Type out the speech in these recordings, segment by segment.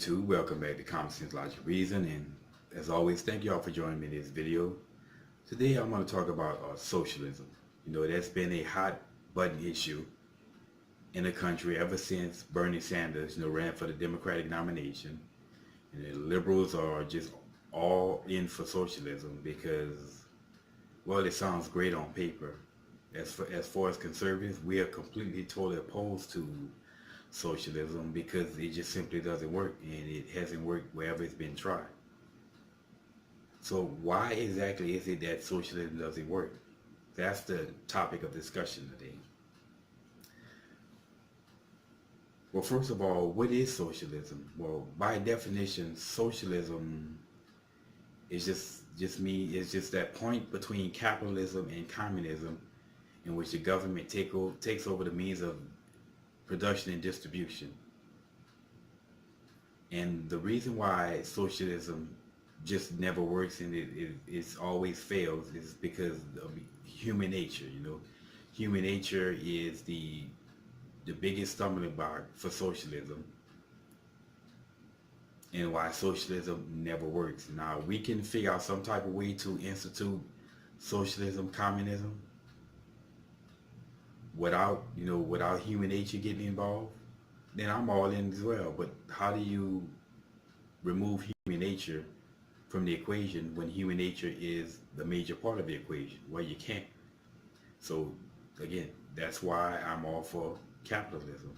YouTube, welcome back to Common Sense Logic Reason, and as always, thank y'all for joining me in this video. Today I'm going to talk about socialism. That's been a hot button issue in the country ever since Bernie Sanders, ran for the Democratic nomination. And the liberals are just all in for socialism because, well, it sounds great on paper. As far as conservatives, we are completely, totally opposed to socialism because it just simply doesn't work, and it hasn't worked wherever it's been tried. So why exactly is it that socialism doesn't work? That's the topic of discussion today. Well, first of all, what is socialism? Well, by definition, socialism is just that point between capitalism and communism in which the government takes over the means of production and distribution. And the reason why socialism just never works and it always fails is because of human nature. Human nature is the biggest stumbling block for socialism, and why socialism never works. Now, we can figure out some type of way to institute socialism, communism, without human nature getting involved, then I'm all in as well. But how do you remove human nature from the equation when human nature is the major part of the equation? Well, you can't. So again, that's why I'm all for capitalism.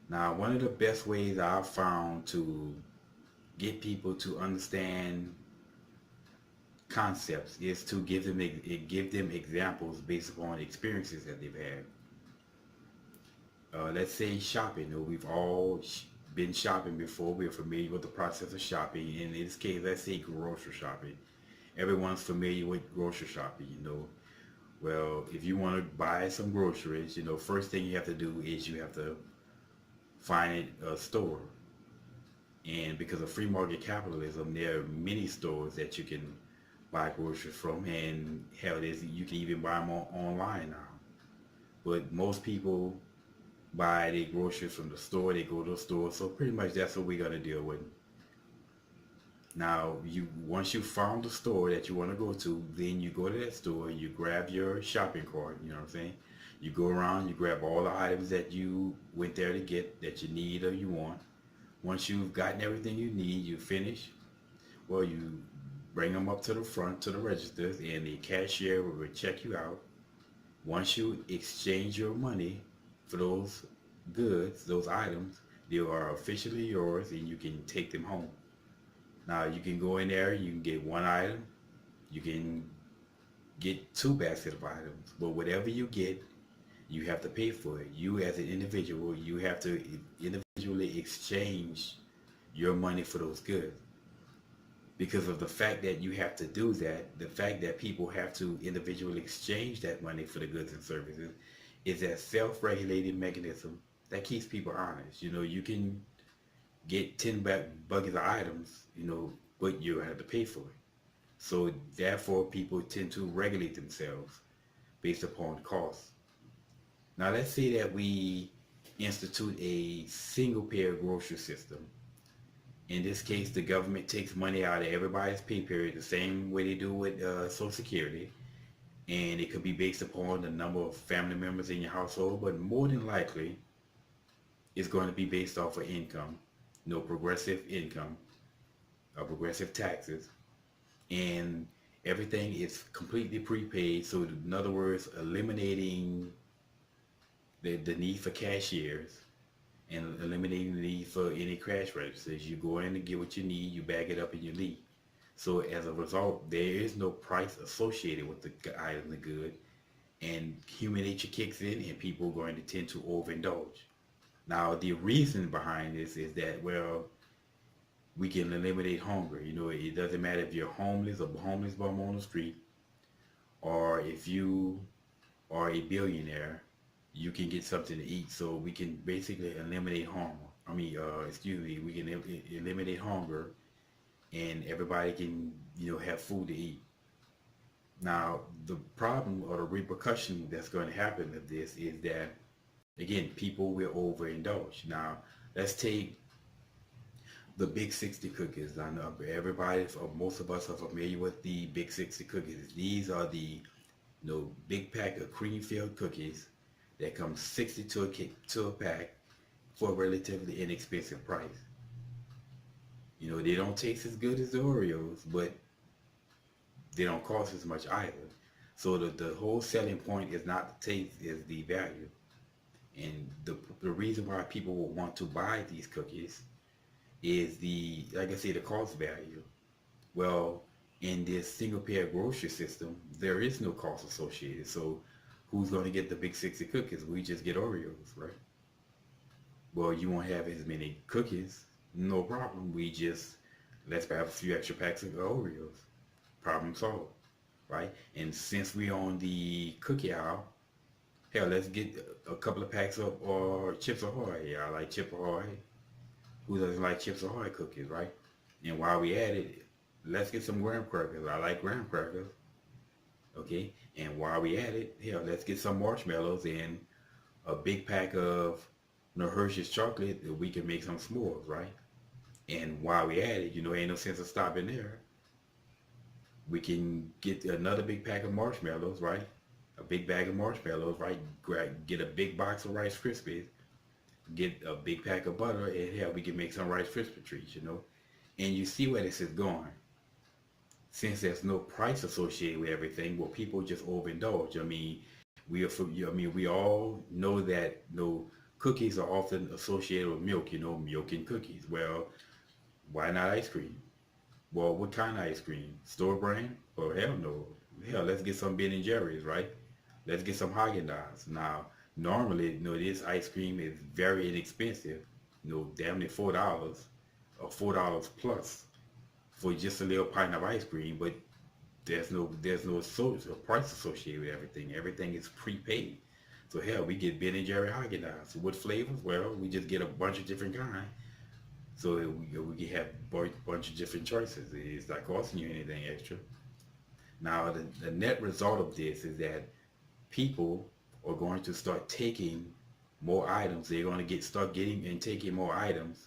Now, one of the best ways I've found to get people to understand concepts is to give them examples based upon experiences that they've had. Let's say shopping. We've all been shopping before. We're familiar with the process of shopping. In this case, let's say grocery shopping. Everyone's familiar with grocery shopping. Well, if you want to buy some groceries, first thing you have to do is you have to find a store. And because of free market capitalism, there are many stores that you can buy groceries from, and hell, you can even buy them online now. But most people buy their groceries from the store. They go to the store, so pretty much that's what we're gonna deal with. Now, once you found the store that you want to go to, then you go to that store, you grab your shopping cart. You know what I'm saying? You go around, you grab all the items that you went there to get, that you need or you want. Once you've gotten everything you need, you finish. Well, you bring them up to the front, to the registers, and the cashier will check you out. Once you exchange your money for those goods, those items, they are officially yours and you can take them home. Now, you can go in there, you can get one item, you can get two baskets of items, but whatever you get, you have to pay for it. You as an individual, you have to individually exchange your money for those goods. Because of the fact that you have to do that, the fact that people have to individually exchange that money for the goods and services is that self-regulated mechanism that keeps people honest. You can get 10 buckets of items, but you have to pay for it. So therefore, people tend to regulate themselves based upon cost. Now, let's say that we institute a single-payer grocery system. In this case, the government takes money out of everybody's pay period the same way they do with Social Security. And it could be based upon the number of family members in your household, but more than likely, it's going to be based off of income. Progressive income, progressive taxes. And everything is completely prepaid. So in other words, eliminating the need for cashiers and eliminating the need for any cash registers. You go in and get what you need, you bag it up and you leave. So as a result, there is no price associated with the item, the good, and human nature kicks in and people are going to tend to overindulge. Now, the reason behind this is that, well, we can eliminate hunger. It doesn't matter if you're homeless, a homeless bum on the street, or if you are a billionaire, you can get something to eat. So we can basically eliminate hunger. We can eliminate hunger, and everybody can, have food to eat. Now, the problem or the repercussion that's going to happen of this is that, again, people will overindulge. Now, let's take The Big 60 cookies. I know everybody, or most of us are familiar with the Big 60 cookies. These are the big pack of cream filled cookies that come 60 to a pack for a relatively inexpensive price. They don't taste as good as the Oreos, but they don't cost as much either. So the whole selling point is not the taste, is the value. And the reason why people will want to buy these cookies is like I say, the cost value. Well, in this single pair grocery system, there is no cost associated. So who's going to get the Big 60 cookies? We just get Oreos, right? Well, you won't have as many cookies. No problem. Let's have a few extra packs of Oreos. Problem solved, right? And since we're on the cookie aisle, hell, let's get a couple of packs of Chips Ahoy. Yeah, I like Chips Ahoy. Who doesn't like Chips Ahoy cookies, right? And while we at it, let's get some graham crackers. I like graham crackers. Okay? And while we at it, hell, let's get some marshmallows and a big pack of Hershey's chocolate that we can make some s'mores, right? And while we at it, ain't no sense of stopping there. We can get another big pack of marshmallows, right? A big bag of marshmallows, right? Get a big box of Rice Krispies, get a big pack of butter, and hell, we can make some Rice Krispie treats, And you see where this is going. Since there's no price associated with everything, well, people just overindulge. We all know that cookies are often associated with milk, milk and cookies. Well, why not ice cream? Well, what kind of ice cream? Store brand? Oh, hell no. Hell, let's get some Ben and Jerry's, right? Let's get some Haagen-Dazs. Now, normally, this ice cream is very inexpensive. Damn near $4 or $4 plus for just a little pint of ice cream. But there's no price associated with everything. Everything is prepaid. So hell, we get Ben and Jerry Haagen-Dazs. What flavors? Well, we just get a bunch of different kinds. So we can have a bunch of different choices. It's not costing you anything extra. Now, the net result of this is that people are going to start taking more items. They're going to start getting and taking more items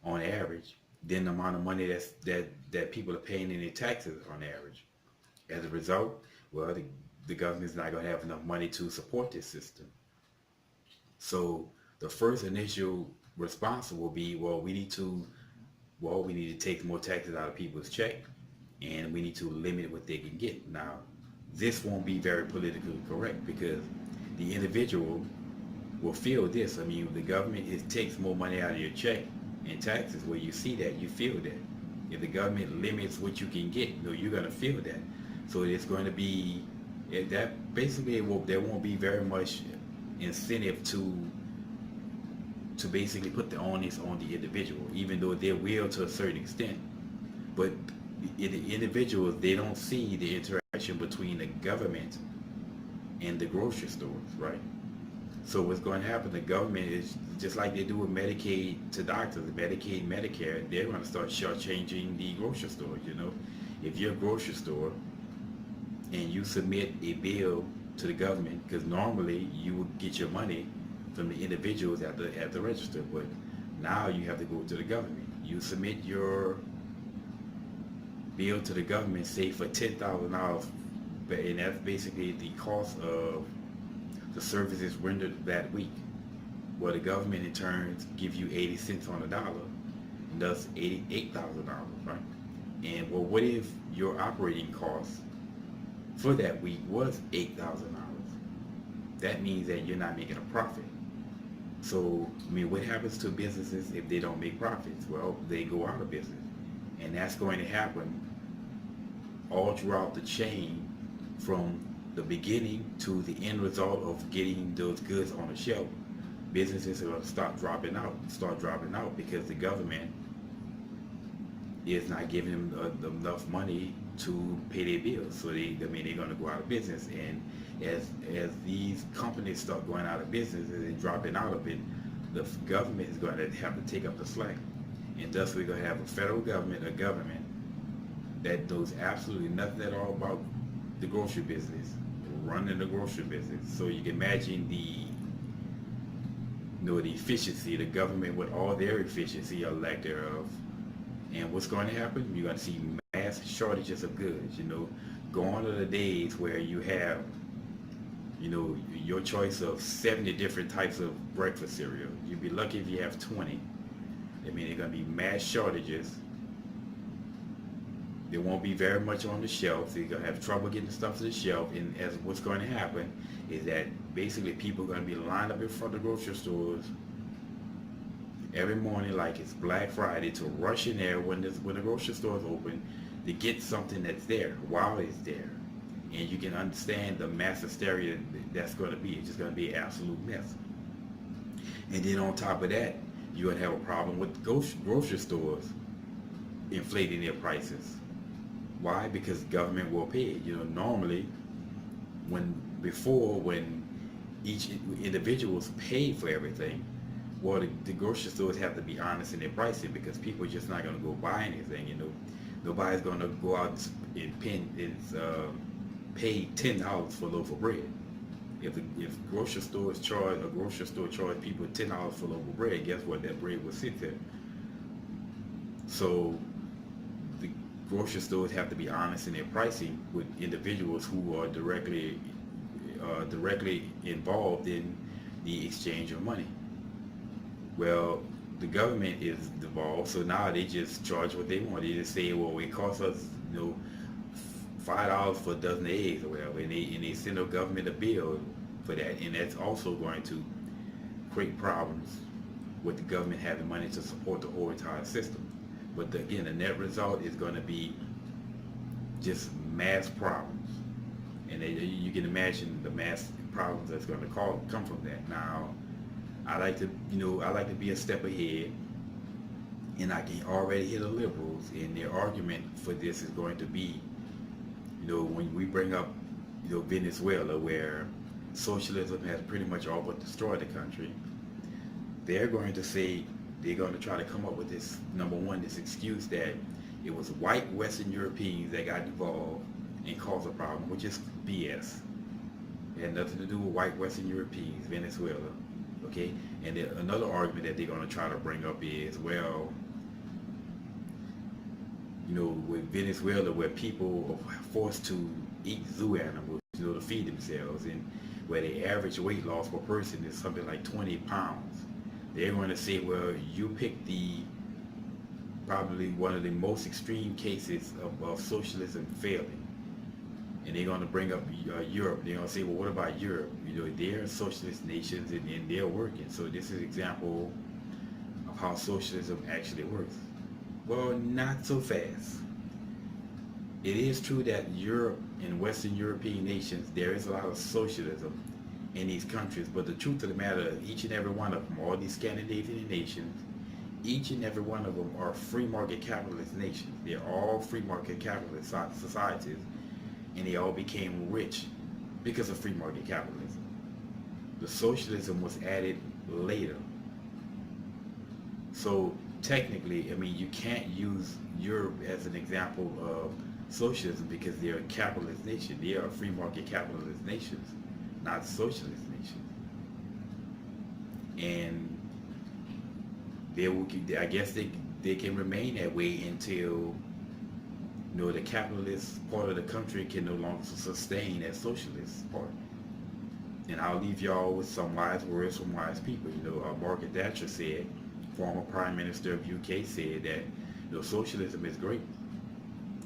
on average than the amount of money that people are paying in their taxes on average. As a result, well, the government's not going to have enough money to support this system. So the first initial response will be, we need to take more taxes out of people's check, and we need to limit what they can get. Now, this won't be very politically correct because the individual will feel this. The government takes more money out of your check in taxes. Where you see that, you feel that. If the government limits what you can get, you're going to feel that. So it's going to be that basically there won't be very much incentive to basically put the onus on the individual, even though they will to a certain extent. But the individuals, they don't see the interaction between the government and the grocery stores, right? So what's going to happen, the government is just like they do with Medicaid to doctors, Medicaid, Medicare, they're going to start shortchanging the grocery stores, If you're a grocery store and you submit a bill to the government, because normally you would get your money from the individuals at the register, but now you have to go to the government. You submit your bill to the government, say for $10,000, and that's basically the cost of the services rendered that week. Well, the government in turn gives you 80 cents on the dollar, and thus $88,000, right? And well, what if your operating costs for that week was $8,000? That means that you're not making a profit. So, what happens to businesses if they don't make profits? Well, they go out of business. And that's going to happen all throughout the chain, from the beginning to the end result of getting those goods on the shelf. Businesses are going to start dropping out because the government is not giving them enough money to pay their bills. So they're going to go out of business. And as these companies start going out of business and dropping out of it, the government is going to have to take up the slack. And thus we're going to have a federal government, a government that knows absolutely nothing at all about the grocery business, running the grocery business. So you can imagine the efficiency, the government with all their efficiency or lack thereof. And what's going to happen? You're going to see mass shortages of goods. Gone are the days where you have, your choice of 70 different types of breakfast cereal. You'd be lucky if you have 20. I mean, there are going to be mass shortages. There won't be very much on the shelf. So you're going to have trouble getting stuff to the shelf. And as what's going to happen is that basically people are going to be lined up in front of grocery stores every morning like it's Black Friday to rush in there when the grocery store is open to get something that's there while it's there. And you can understand the mass hysteria that's going to be. It's just going to be an absolute mess. And then on top of that, you're going to have a problem with grocery stores inflating their prices. Why? Because government will pay it. Normally, when each individual was paid for everything, well, the grocery stores have to be honest in their pricing because people are just not going to go buy anything. Nobody's going to go out and pay $10 for a loaf of bread. If grocery store charge people $10 for a loaf of bread, guess what? That bread will sit there. So the grocery stores have to be honest in their pricing with individuals who are directly involved in the exchange of money. Well, the government is involved, so now they just charge what they want. They just say, well, it costs us, $5 for a dozen eggs or whatever, and they send the government a bill for that, and that's also going to create problems with the government having money to support the whole entire system. But again, the net result is going to be just mass problems, and you can imagine the mass problems that's going to come from that. Now, I like to be a step ahead, and I can already hear the liberals, and their argument for this is going to be, when we bring up, Venezuela, where socialism has pretty much all but destroyed the country, they're going to say, they're going to try to come up with this, number one, this excuse that it was white Western Europeans that got involved and caused a problem, which is BS. It had nothing to do with white Western Europeans, Venezuela. Okay, and then another argument that they're going to try to bring up is, well, with Venezuela, where people are forced to eat zoo animals, to feed themselves, and where the average weight loss per person is something like 20 pounds, they're going to say, well, you picked probably one of the most extreme cases of socialism failing. And they're going to bring up Europe. They're going to say, well, what about Europe? They're socialist nations and they're working. So this is an example of how socialism actually works. Well, not so fast. It is true that Europe and Western European nations, there is a lot of socialism in these countries. But the truth of the matter, each and every one of them, all these Scandinavian nations, each and every one of them are free market capitalist nations. They're all free market capitalist societies. And they all became rich because of free market capitalism. The socialism was added later. So technically, you can't use Europe as an example of socialism because they're a capitalist nation. They are free market capitalist nations, not socialist nations. And I guess they can remain that way until the capitalist part of the country can no longer sustain that socialist part. And I'll leave y'all with some wise words from wise people. Margaret Thatcher said, former Prime Minister of UK said that socialism is great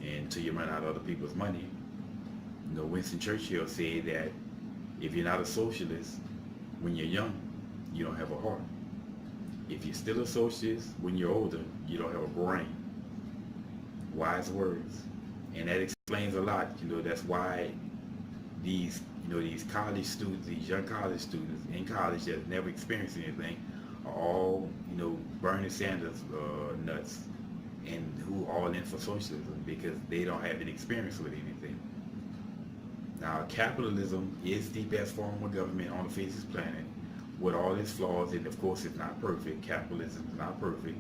until you run out of other people's money. Winston Churchill said that if you're not a socialist when you're young, you don't have a heart. If you're still a socialist when you're older, you don't have a brain. Wise words. And that explains a lot. That's why these college students, these young college students in college that have never experienced anything are all Bernie Sanders nuts, and who are all in for socialism because they don't have any experience with anything. Now, capitalism is the best form of government on the face of this planet with all its flaws, and of course it's not perfect. Capitalism is not perfect,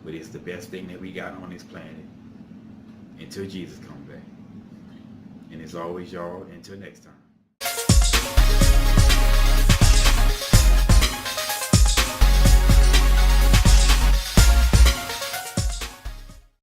but it's the best thing that we got on this planet until Jesus comes back. And as always, y'all, until next time.